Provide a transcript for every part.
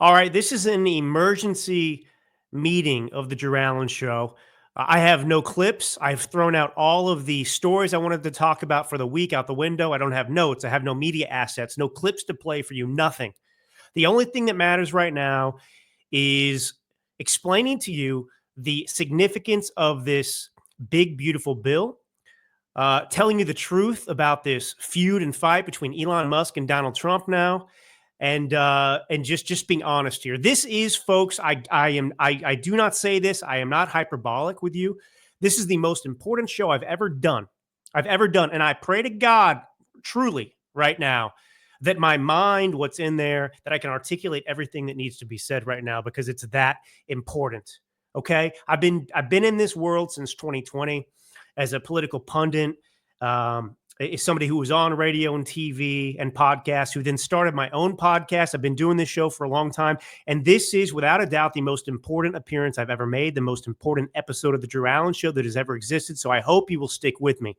All right, this is an emergency meeting of the Drew Allen Show. I have no clips. I've thrown out all of the stories I wanted to talk about for the week out the window. I don't have notes. I have no media assets, no clips to play for you, nothing. The only thing that matters right now is explaining to you the significance of this big, beautiful bill, telling you the truth about this feud and fight between Elon Musk and Donald Trump now, and just being honest here. This is, folks. I do not say this. I am not hyperbolic with you. This is the most important show I've ever done. And I pray to God truly right now that my mind, what's in there, that I can articulate everything that needs to be said right now because it's that important. Okay, I've been in this world since 2020 as a political pundit. Is somebody who was on radio and TV and podcasts, who then started my own podcast. I've been doing this show for a long time. And this is, without a doubt, the most important appearance I've ever made, the most important episode of The Drew Allen Show that has ever existed. So I hope you will stick with me.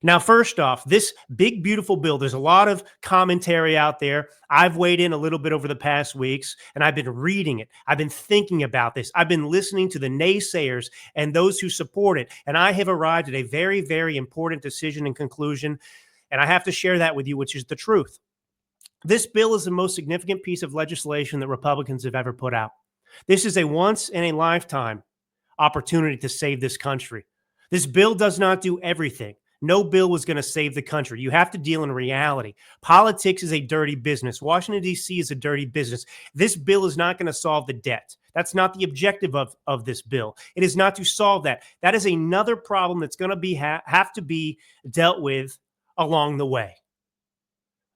Now, first off, this big, beautiful bill, there's a lot of commentary out there. I've weighed in a little bit over the past weeks, and I've been reading it. I've been thinking about this. I've been listening to the naysayers and those who support it. And I have arrived at a very, very important decision and conclusion. And I have to share that with you, which is the truth. This bill is the most significant piece of legislation that Republicans have ever put out. This is a once in a lifetime opportunity to save this country. This bill does not do everything. No bill was going to save the country. You have to deal in reality. Politics is a dirty business. Washington, D.C. is a dirty business. This bill is not going to solve the debt. That's not the objective of this bill. It is not to solve that. That is another problem that's going to have to be dealt with along the way.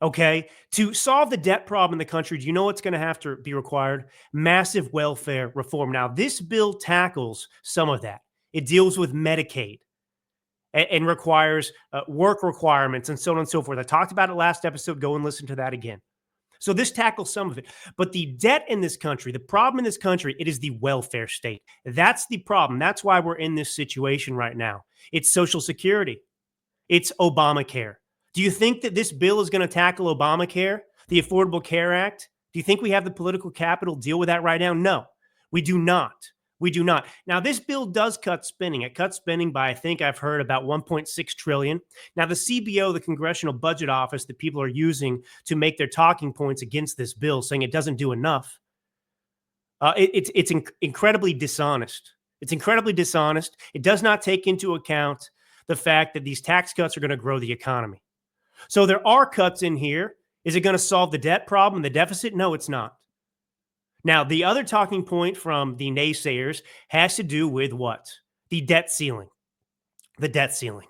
Okay? To solve the debt problem in the country, do you know what's going to have to be required? Massive welfare reform. Now, this bill tackles some of that. It deals with Medicaid and requires work requirements and so on and so forth. I talked about it last episode. Go and listen to that again. So this tackles some of it. But the debt in this country, the problem in this country, it is the welfare state. That's the problem. That's why we're in this situation right now. It's Social Security. It's Obamacare. Do you think that this bill is going to tackle Obamacare, the Affordable Care Act? Do you think we have the political capital to deal with that right now? No, we do not. We do not. Now, this bill does cut spending. It cuts spending by, I think I've heard, about $1.6 trillion. Now, the CBO, the Congressional Budget Office that people are using to make their talking points against this bill, saying it doesn't do enough, it's incredibly dishonest. It's incredibly dishonest. It does not take into account the fact that these tax cuts are going to grow the economy. So there are cuts in here. Is it going to solve the debt problem, the deficit? No, it's not. Now, the other talking point from the naysayers has to do with what? The debt ceiling. The debt ceiling.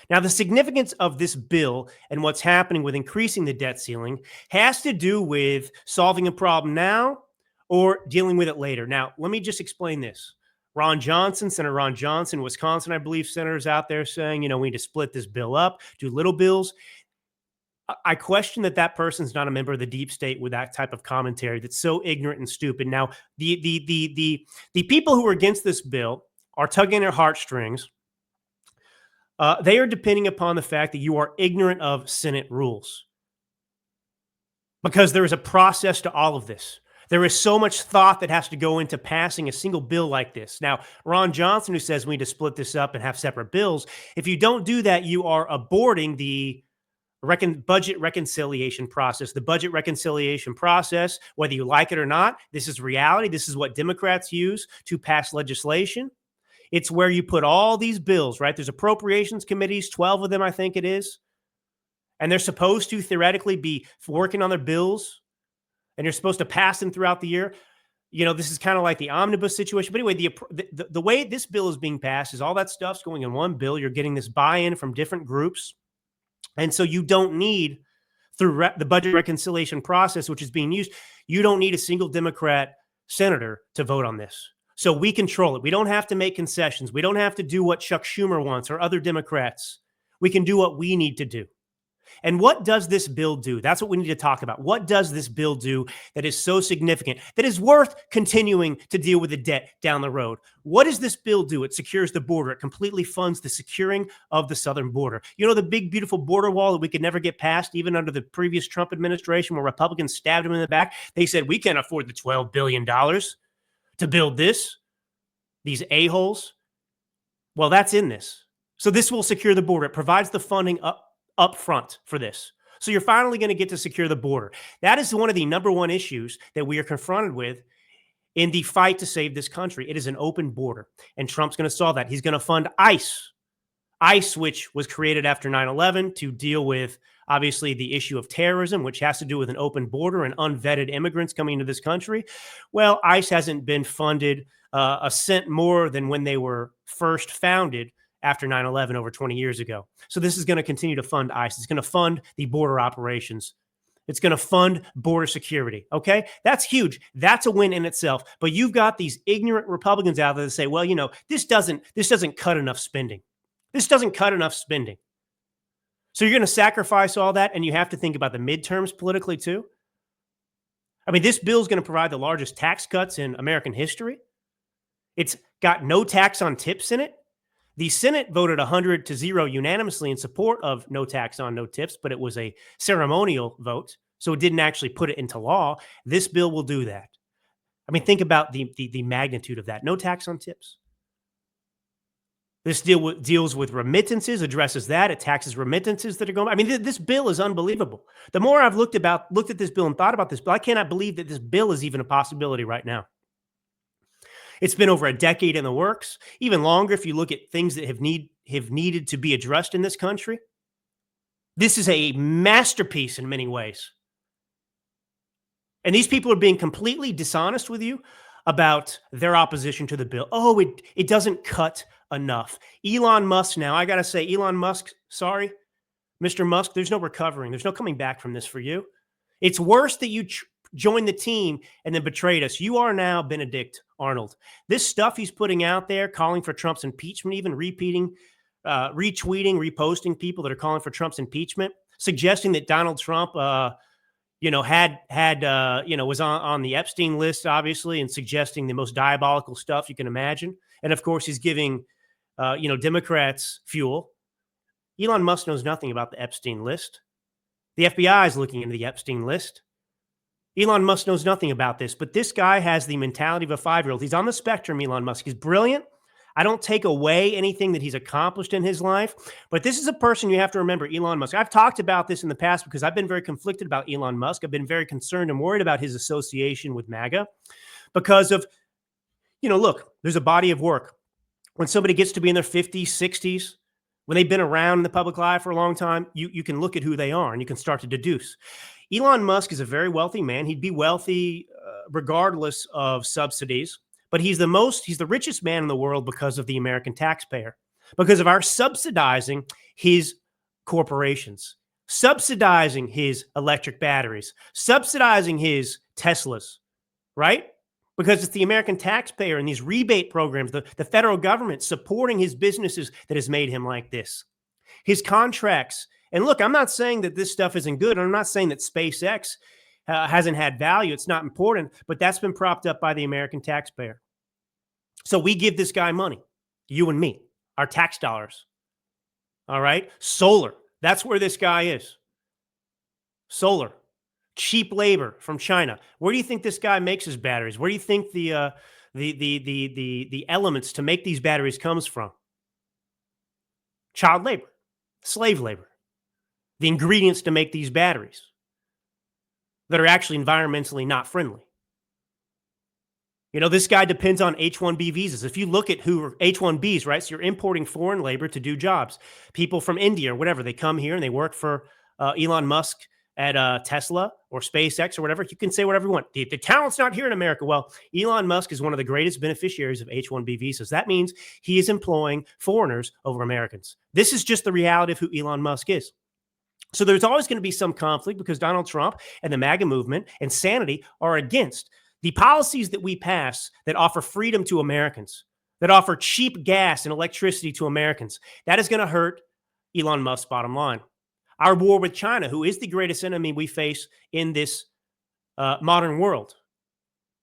Now, the significance of this bill and what's happening with increasing the debt ceiling has to do with solving a problem now or dealing with it later. Now, let me just explain this. Senator Ron Johnson, Wisconsin, I believe, senators out there saying, we need to split this bill up, do little bills. I question that person's not a member of the deep state with that type of commentary that's so ignorant and stupid. Now, the people who are against this bill are tugging their heartstrings. They are depending upon the fact that you are ignorant of Senate rules, because there is a process to all of this. There is so much thought that has to go into passing a single bill like this. Now, Ron Johnson, who says we need to split this up and have separate bills, if you don't do that, you are aborting the budget reconciliation process. The budget reconciliation process, whether you like it or not, this is reality. This is what Democrats use to pass legislation. It's where you put all these bills, right? There's appropriations committees, 12 of them, I think it is. And they're supposed to theoretically be working on their bills, and you're supposed to pass them throughout the year. This is kind of like the omnibus situation. But anyway, the way this bill is being passed is all that stuff's going in one bill. You're getting this buy-in from different groups. And so you don't need, through the budget reconciliation process, which is being used, you don't need a single Democrat senator to vote on this. So we control it. We don't have to make concessions. We don't have to do what Chuck Schumer wants or other Democrats. We can do what we need to do. And what does this bill do? That's what we need to talk about. What does this bill do that is so significant, that is worth continuing to deal with the debt down the road? What does this bill do? It secures the border. It completely funds the securing of the southern border. You know, the big, beautiful border wall that we could never get past, even under the previous Trump administration, where Republicans stabbed him in the back? They said, we can't afford the $12 billion to build this, these a-holes. Well, that's in this. So this will secure the border. It provides the funding up front for this. So you're finally going to get to secure the border. That is one of the number one issues that we are confronted with in the fight to save this country. It is an open border, and Trump's going to solve that. He's going to fund ICE, which was created after 9/11 to deal with, obviously, the issue of terrorism, which has to do with an open border and unvetted immigrants coming into this country. Well, ICE hasn't been funded a cent more than when they were first founded after 9/11 over 20 years ago. So this is going to continue to fund ICE. It's going to fund the border operations. It's going to fund border security. Okay, that's huge. That's a win in itself. But you've got these ignorant Republicans out there that say, well, you know, this doesn't cut enough spending. This doesn't cut enough spending. So you're going to sacrifice all that, and you have to think about the midterms politically too. I mean, this bill is going to provide the largest tax cuts in American history. It's got no tax on tips in it. The Senate voted 100-0 unanimously in support of no tax on no tips, but it was a ceremonial vote, so it didn't actually put it into law. This bill will do that. I mean, think about the magnitude of that. No tax on tips. This deals with remittances, addresses that. It taxes remittances that are going. I mean, this bill is unbelievable. The more I've looked at this bill and thought about this bill, I cannot believe that this bill is even a possibility right now. It's been over a decade in the works, even longer if you look at things that have needed to be addressed in this country. This is a masterpiece in many ways. And these people are being completely dishonest with you about their opposition to the bill. Oh, it doesn't cut enough. Elon Musk now, I got to say, Elon Musk, sorry, Mr. Musk, there's no recovering. There's no coming back from this for you. It's worse that you joined the team and then betrayed us. You are now Benedict Arnold. This stuff he's putting out there, calling for Trump's impeachment, even retweeting, reposting people that are calling for Trump's impeachment, suggesting that Donald Trump, was on the Epstein list, obviously, and suggesting the most diabolical stuff you can imagine. And of course, he's giving, Democrats fuel. Elon Musk knows nothing about the Epstein list. The FBI is looking into the Epstein list. Elon Musk knows nothing about this, but this guy has the mentality of a 5-year-old. He's on the spectrum, Elon Musk. He's brilliant. I don't take away anything that he's accomplished in his life, but this is a person you have to remember, Elon Musk. I've talked about this in the past because I've been very conflicted about Elon Musk. I've been very concerned and worried about his association with MAGA because of, look, there's a body of work. When somebody gets to be in their 50s, 60s, when they've been around in the public eye for a long time, you can look at who they are and you can start to deduce. Elon Musk is a very wealthy man. He'd be wealthy regardless of subsidies, but he's the richest man in the world because of the American taxpayer, because of our subsidizing his corporations, subsidizing his electric batteries, subsidizing his Teslas, right? Because it's the American taxpayer and these rebate programs, the federal government supporting his businesses that has made him like this. His contracts. And look, I'm not saying that this stuff isn't good. I'm not saying that SpaceX hasn't had value. It's not important, but that's been propped up by the American taxpayer. So we give this guy money, you and me, our tax dollars. All right. Solar. That's where this guy is. Solar. Cheap labor from China. Where do you think this guy makes his batteries? Where do you think the elements to make these batteries comes from? Child labor, slave labor. The ingredients to make these batteries that are actually environmentally not friendly. This guy depends on H-1B visas. If you look at who are H-1Bs, right? So you're importing foreign labor to do jobs. People from India or whatever, they come here and they work for Elon Musk at Tesla or SpaceX or whatever. You can say whatever you want. The talent's not here in America. Well, Elon Musk is one of the greatest beneficiaries of H-1B visas. That means he is employing foreigners over Americans. This is just the reality of who Elon Musk is. So there's always going to be some conflict because Donald Trump and the MAGA movement and sanity are against the policies that we pass that offer freedom to Americans, that offer cheap gas and electricity to Americans. That is going to hurt Elon Musk's bottom line. Our war with China, who is the greatest enemy we face in this modern world.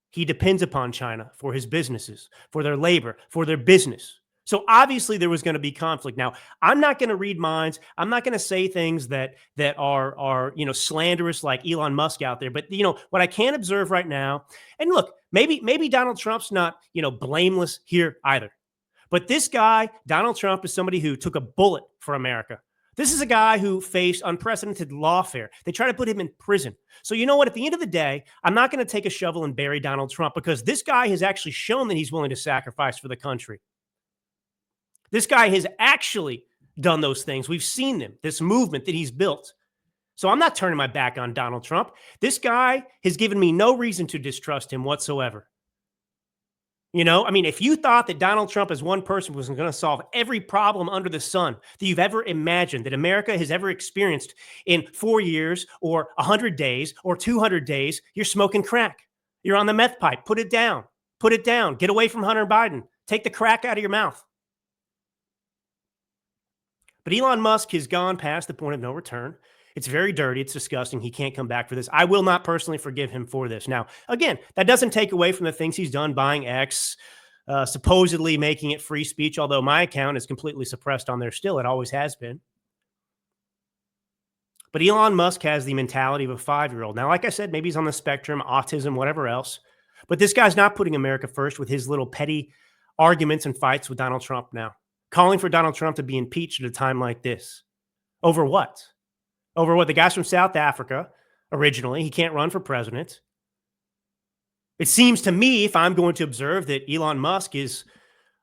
He depends upon China for his businesses, for their labor, for their business. So obviously there was going to be conflict. Now, I'm not going to read minds. I'm not going to say things that are slanderous like Elon Musk out there. But what I can observe right now, and look, maybe Donald Trump's not blameless here either. But this guy, Donald Trump, is somebody who took a bullet for America. This is a guy who faced unprecedented lawfare. They try to put him in prison. So you know what? At the end of the day, I'm not going to take a shovel and bury Donald Trump because this guy has actually shown that he's willing to sacrifice for the country. This guy has actually done those things. We've seen them, this movement that he's built. So I'm not turning my back on Donald Trump. This guy has given me no reason to distrust him whatsoever. If you thought that Donald Trump as one person was going to solve every problem under the sun that you've ever imagined, that America has ever experienced in 4 years or 100 days or 200 days, you're smoking crack. You're on the meth pipe. Put it down. Put it down. Get away from Hunter Biden. Take the crack out of your mouth. But Elon Musk has gone past the point of no return. It's very dirty. It's disgusting. He can't come back for this. I will not personally forgive him for this. Now, again, that doesn't take away from the things he's done, buying X, supposedly making it free speech, although my account is completely suppressed on there still. It always has been. But Elon Musk has the mentality of a 5-year-old. Now, like I said, maybe he's on the spectrum, autism, whatever else. But this guy's not putting America first with his little petty arguments and fights with Donald Trump now. Calling for Donald Trump to be impeached at a time like this. Over what? Over what? The guy's from South Africa originally. He can't run for president. It seems to me, if I'm going to observe, that Elon Musk is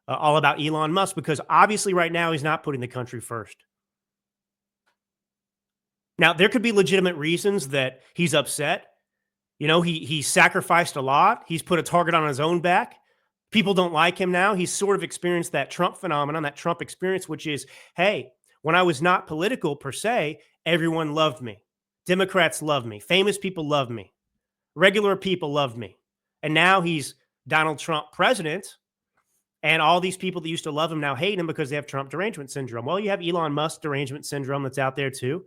all about Elon Musk because obviously right now he's not putting the country first. Now, there could be legitimate reasons that he's upset. He sacrificed a lot. He's put a target on his own back. People don't like him now. He's sort of experienced that Trump phenomenon, that Trump experience, which is, hey, when I was not political per se, everyone loved me. Democrats loved me. Famous people loved me. Regular people loved me. And now he's Donald Trump president. And all these people that used to love him now hate him because they have Trump derangement syndrome. Well, you have Elon Musk derangement syndrome that's out there too.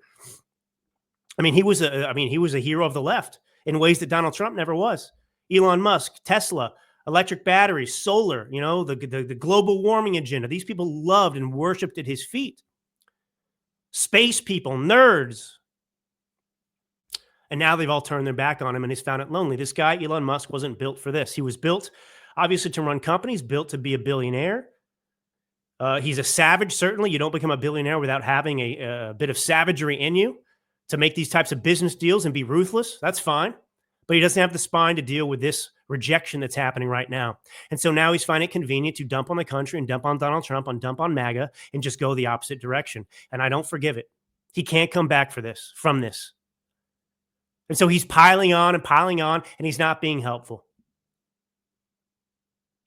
He was a hero of the left in ways that Donald Trump never was. Elon Musk, Tesla, electric batteries, solar, the global warming agenda. These people loved and worshiped at his feet. Space people, nerds. And now they've all turned their back on him and he's found it lonely. This guy, Elon Musk, wasn't built for this. He was built, obviously, to run companies, built to be a billionaire. He's a savage, certainly. You don't become a billionaire without having a bit of savagery in you to make these types of business deals and be ruthless. That's fine. But he doesn't have the spine to deal with this rejection that's happening right now. And so now he's finding it convenient to dump on the country and dump on Donald Trump and dump on MAGA and just go the opposite direction. And I don't forgive it. He can't come back from this. And so he's piling on, and he's not being helpful.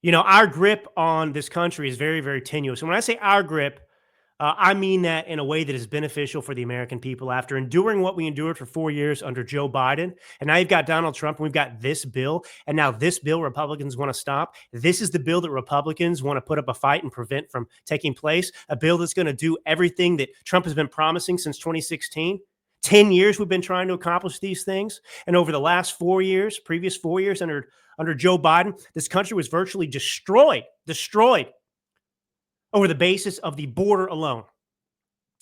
Our grip on this country is very, very tenuous. And when I say our grip, I mean that in a way that is beneficial for the American people after enduring what we endured for 4 years under Joe Biden. And now you've got Donald Trump, and we've got this bill. And now this bill Republicans want to stop. This is the bill that Republicans want to put up a fight and prevent from taking place. A bill that's going to do everything that Trump has been promising since 2016. 10 years we've been trying to accomplish these things. And over the last 4 years, previous 4 years under Joe Biden, this country was virtually destroyed over the basis of the border alone.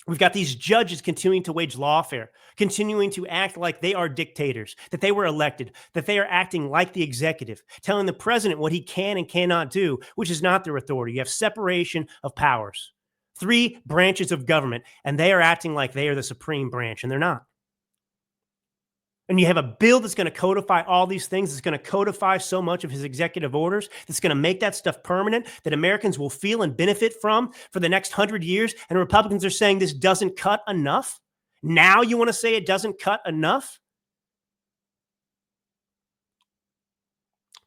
We've got these judges continuing to wage lawfare, continuing to act like they are dictators, that they were elected, that they are acting like the executive, telling the president what he can and cannot do, which is not their authority. You have separation of powers. 3 branches of government, and they are acting like they are the supreme branch, and they're not. And you have a bill that's going to codify all these things, that's going to codify so much of his executive orders, that's going to make that stuff permanent, that Americans will feel and benefit from for the next 100 years. And Republicans are saying this doesn't cut enough. Now you want to say it doesn't cut enough?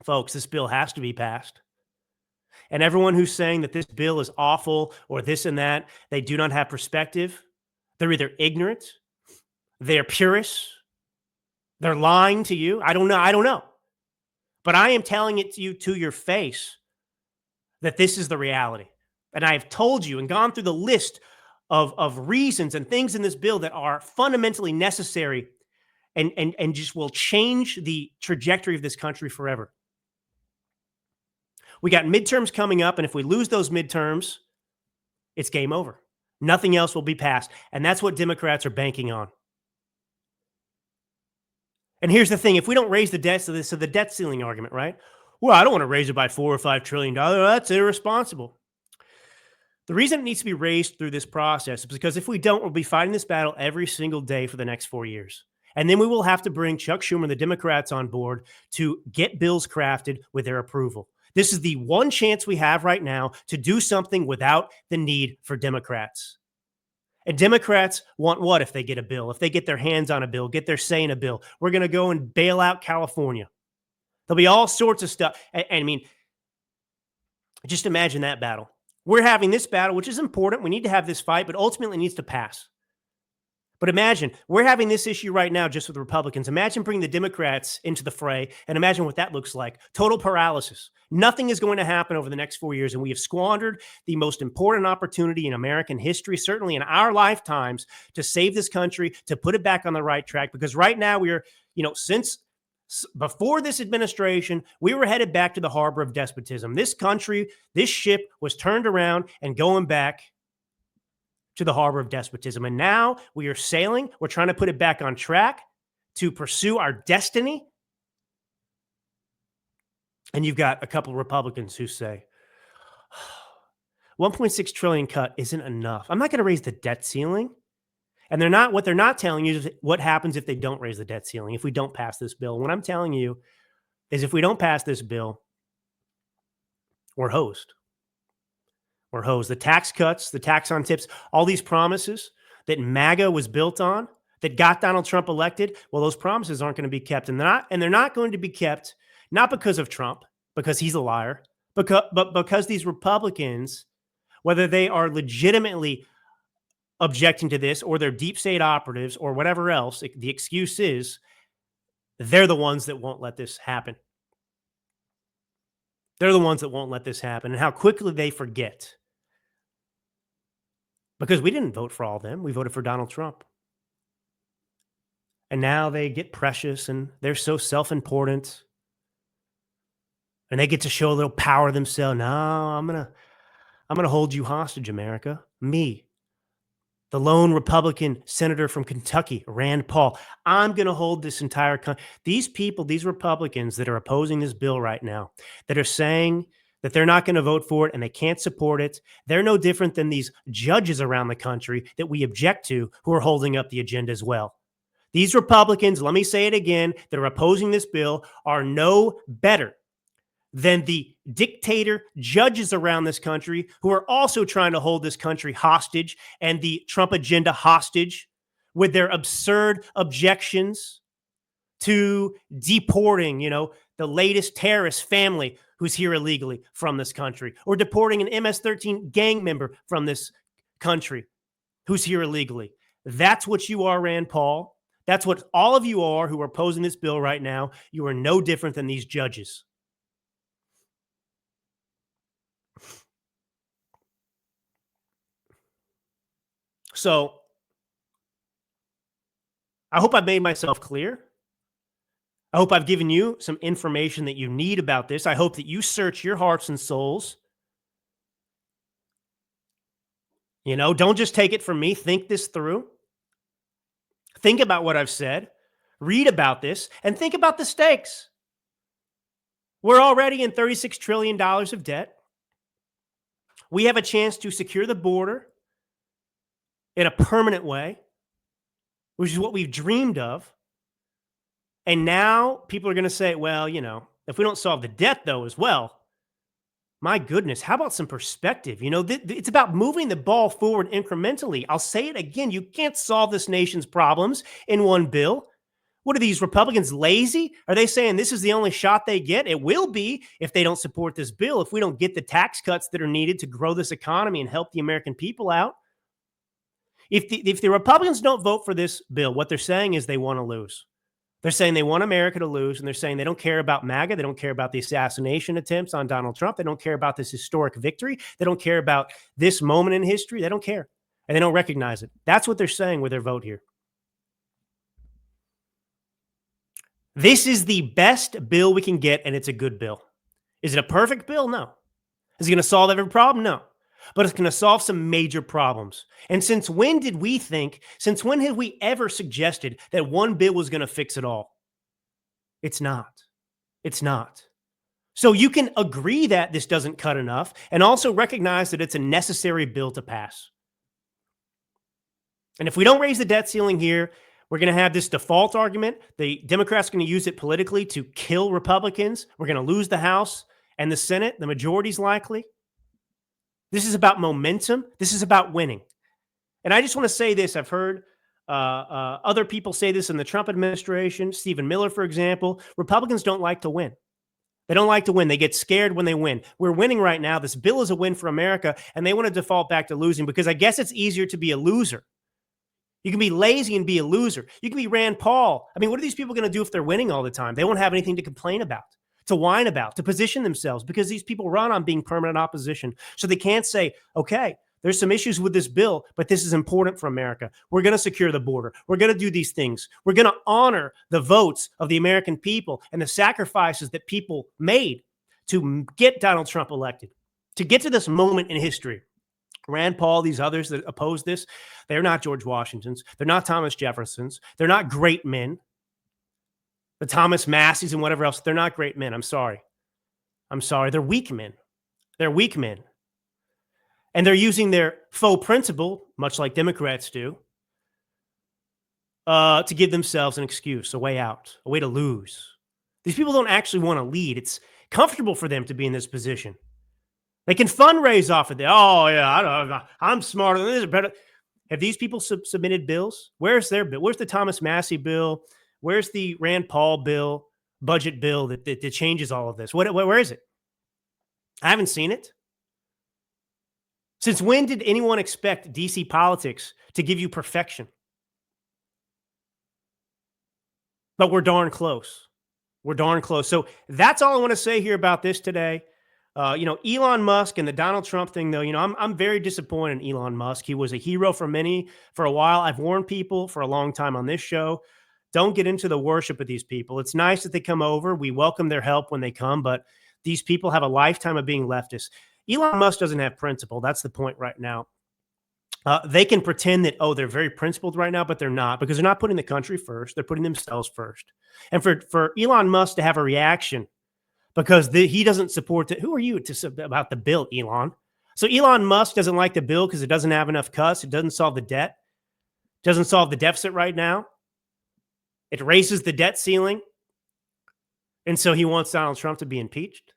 Folks, this bill has to be passed. And everyone who's saying that this bill is awful or this and that, they do not have perspective. They're either ignorant, they're purists, they're lying to you. I don't know. But I am telling it to you to your face that this is the reality. And I have told you and gone through the list of reasons and things in this bill that are fundamentally necessary and just will change the trajectory of this country forever. We got midterms coming up, and if we lose those midterms, it's game over. Nothing else will be passed. And that's what Democrats are banking on. And here's the thing, if we don't raise the debt, so the debt ceiling argument, right? Well, I don't want to raise it by $4 or $5 trillion. That's irresponsible. The reason it needs to be raised through this process is because if we don't, we'll be fighting this battle every single day for the next 4 years. And then we will have to bring Chuck Schumer and the Democrats on board to get bills crafted with their approval. This is the one chance we have right now to do something without the need for Democrats. And Democrats want what if they get a bill? If they get their hands on a bill, get their say in a bill, we're going to go and bail out California. There'll be all sorts of stuff. I mean, just imagine that battle. We're having this battle, which is important. We need to have this fight, but ultimately it needs to pass. But imagine, we're having this issue right now just with Republicans. Imagine bringing the Democrats into the fray and imagine what that looks like. Total paralysis. Nothing is going to happen over the next 4 years, and we have squandered the most important opportunity in American history, certainly in our lifetimes, to save this country, to put it back on the right track. Because right now we are, since before this administration, we were headed back to the harbor of despotism. This country, this ship was turned around and going back to the harbor of despotism. And now we are sailing. We're trying to put it back on track to pursue our destiny. And you've got a couple of Republicans who say, 1.6 trillion cut isn't enough. I'm not going to raise the debt ceiling. And what they're not telling you is what happens if they don't raise the debt ceiling, if we don't pass this bill. And what I'm telling you is if we don't pass this bill, we're hosed. We're hosed. The tax cuts, the tax on tips, all these promises that MAGA was built on, that got Donald Trump elected, well, those promises aren't going to be kept. And they're not going to be kept, not because of Trump, because he's a liar, but because these Republicans, whether they are legitimately objecting to this or they're deep state operatives or whatever else, the excuse is they're the ones that won't let this happen. They're the ones that won't let this happen, and how quickly they forget. Because we didn't vote for all of them. We voted for Donald Trump. And now they get precious and they're so self-important. And they get to show a little power themselves. No, I'm gonna hold you hostage, America. Me, the lone Republican senator from Kentucky, Rand Paul. I'm going to hold this entire country. These people, these Republicans that are opposing this bill right now, that are saying that they're not going to vote for it and they can't support it, they're no different than these judges around the country that we object to who are holding up the agenda as well. These Republicans, let me say it again, that are opposing this bill are no better than the dictator judges around this country who are also trying to hold this country hostage and the Trump agenda hostage with their absurd objections to deporting, the latest terrorist family who's here illegally from this country, or deporting an MS-13 gang member from this country who's here illegally. That's what you are, Rand Paul. That's what all of you are who are opposing this bill right now. You are no different than these judges. So I hope I've made myself clear. I hope I've given you some information that you need about this. I hope that you search your hearts and souls. Don't just take it from me. Think this through. Think about what I've said. Read about this and think about the stakes. We're already in $36 trillion of debt. We have a chance to secure the border in a permanent way, which is what we've dreamed of. And now people are going to say, well, if we don't solve the debt, though, as well, my goodness, how about some perspective? It's about moving the ball forward incrementally. I'll say it again. You can't solve this nation's problems in one bill. What are these Republicans, lazy? Are they saying this is the only shot they get? It will be if they don't support this bill, if we don't get the tax cuts that are needed to grow this economy and help the American people out. If the Republicans don't vote for this bill, what they're saying is they want to lose. They're saying they want America to lose, and they're saying they don't care about MAGA. They don't care about the assassination attempts on Donald Trump. They don't care about this historic victory. They don't care about this moment in history. They don't care. and they don't recognize it. That's what they're saying with their vote here. This is the best bill we can get, and it's a good bill. Is it a perfect bill? No. Is it going to solve every problem? No. But it's going to solve some major problems. And since when have we ever suggested that one bill was going to fix it all? It's not. It's not. So you can agree that this doesn't cut enough and also recognize that it's a necessary bill to pass. And if we don't raise the debt ceiling here, we're going to have this default argument. The Democrats are going to use it politically to kill Republicans. We're going to lose the House and the Senate. The majority's likely. This is about momentum. This is about winning. And I just want to say this. I've heard other people say this in the Trump administration. Stephen Miller, for example. Republicans don't like to win. They don't like to win. They get scared when they win. We're winning right now. This bill is a win for America, and they want to default back to losing because I guess it's easier to be a loser. You can be lazy and be a loser. You can be Rand Paul. I mean, what are these people going to do if they're winning all the time? They won't have anything to complain about, to whine about, to position themselves because these people run on being permanent opposition. So they can't say, okay, there's some issues with this bill, but this is important for America. We're going to secure the border. We're going to do these things. We're going to honor the votes of the American people and the sacrifices that people made to get Donald Trump elected, to get to this moment in history. Rand Paul, these others that oppose this, they're not George Washingtons. They're not Thomas Jeffersons. They're not great men. The Thomas Masseys and whatever else, they're not great men. I'm sorry. They're weak men. They're weak men. And they're using their faux principle, much like Democrats do, to give themselves an excuse, a way out, a way to lose. These people don't actually want to lead. It's comfortable for them to be in this position. They can fundraise off of it. Oh, yeah, I'm smarter than this. Better. Have these people submitted bills? Where's their bill? Where's the Thomas Massey bill? Where's the Rand Paul bill, budget bill that changes all of this? Where is it? I haven't seen it. Since when did anyone expect DC politics to give you perfection? But we're darn close. We're darn close. So that's all I want to say here about this today. Elon Musk and the Donald Trump thing, though, I'm very disappointed in Elon Musk. He was a hero for many for a while. I've warned people for a long time on this show, don't get into the worship of these people. It's nice that they come over. We welcome their help when they come, but these people have a lifetime of being leftists. Elon Musk doesn't have principle. That's the point right now. They can pretend that, they're very principled right now, but they're not, because they're not putting the country first. They're putting themselves first. And for Elon Musk to have a reaction because he doesn't support it. Who are you about the bill, Elon? So Elon Musk doesn't like the bill because it doesn't have enough cuts. It doesn't solve the debt. It doesn't solve the deficit right now. It raises the debt ceiling. And so he wants Donald Trump to be impeached.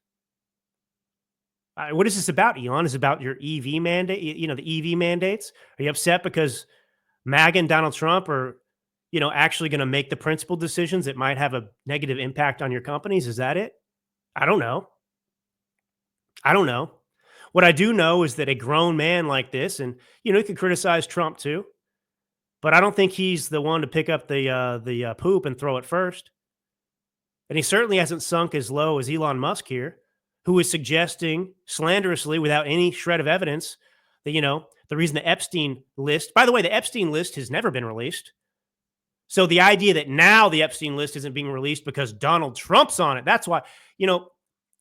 What is this about, Elon? Is it about your EV mandate? The EV mandates? Are you upset because MAGA and Donald Trump are, actually going to make the principled decisions that might have a negative impact on your companies? Is that it? I don't know. What I do know is that a grown man like this, and, he could criticize Trump too, but I don't think he's the one to pick up the poop and throw it first. And he certainly hasn't sunk as low as Elon Musk here, who is suggesting slanderously without any shred of evidence that, the reason the Epstein list, by the way, the Epstein list has never been released. So the idea that now the Epstein list isn't being released because Donald Trump's on it, that's why,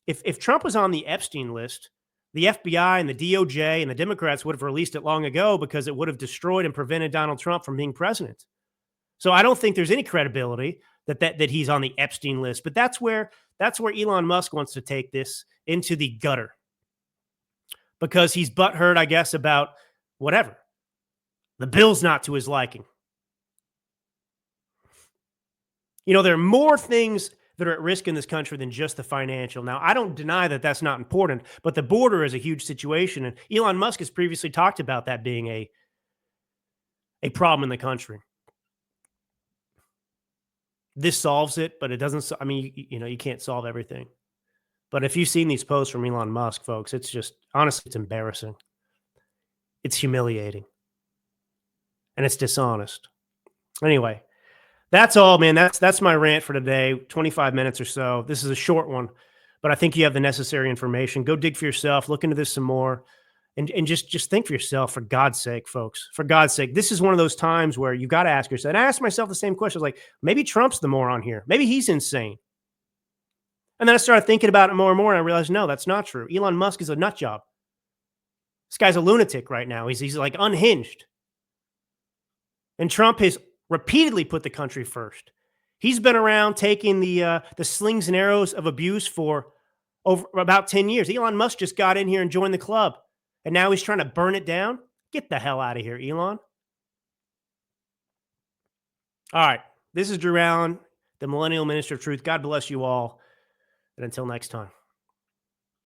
if Trump was on the Epstein list, the FBI and the DOJ and the Democrats would have released it long ago because it would have destroyed and prevented Donald Trump from being president. So I don't think there's any credibility that he's on the Epstein list, but that's where Elon Musk wants to take this into the gutter because he's butthurt, I guess, about whatever. The bill's not to his liking. There are more things that are at risk in this country than just the financial. Now, I don't deny that that's not important, but the border is a huge situation. And Elon Musk has previously talked about that being a problem in the country. This solves it, but it doesn't. I mean, you can't solve everything. But if you've seen these posts from Elon Musk, folks, it's just, honestly, it's embarrassing. It's humiliating. And it's dishonest. Anyway, that's all, man. That's my rant for today. 25 minutes or so. This is a short one, but I think you have the necessary information. Go dig for yourself. Look into this some more. And just think for yourself, for God's sake, folks. For God's sake, this is one of those times where you got to ask yourself. And I asked myself the same question. I was like, maybe Trump's the moron here. Maybe he's insane. And then I started thinking about it more and more, and I realized, no, that's not true. Elon Musk is a nut job. This guy's a lunatic right now. He's like unhinged. And Trump has repeatedly put the country first. He's been around taking the slings and arrows of abuse for over about 10 years. Elon Musk just got in here and joined the club. And now he's trying to burn it down. Get the hell out of here, Elon. All right. This is Drew Allen, the Millennial Minister of Truth. God bless you all. And until next time.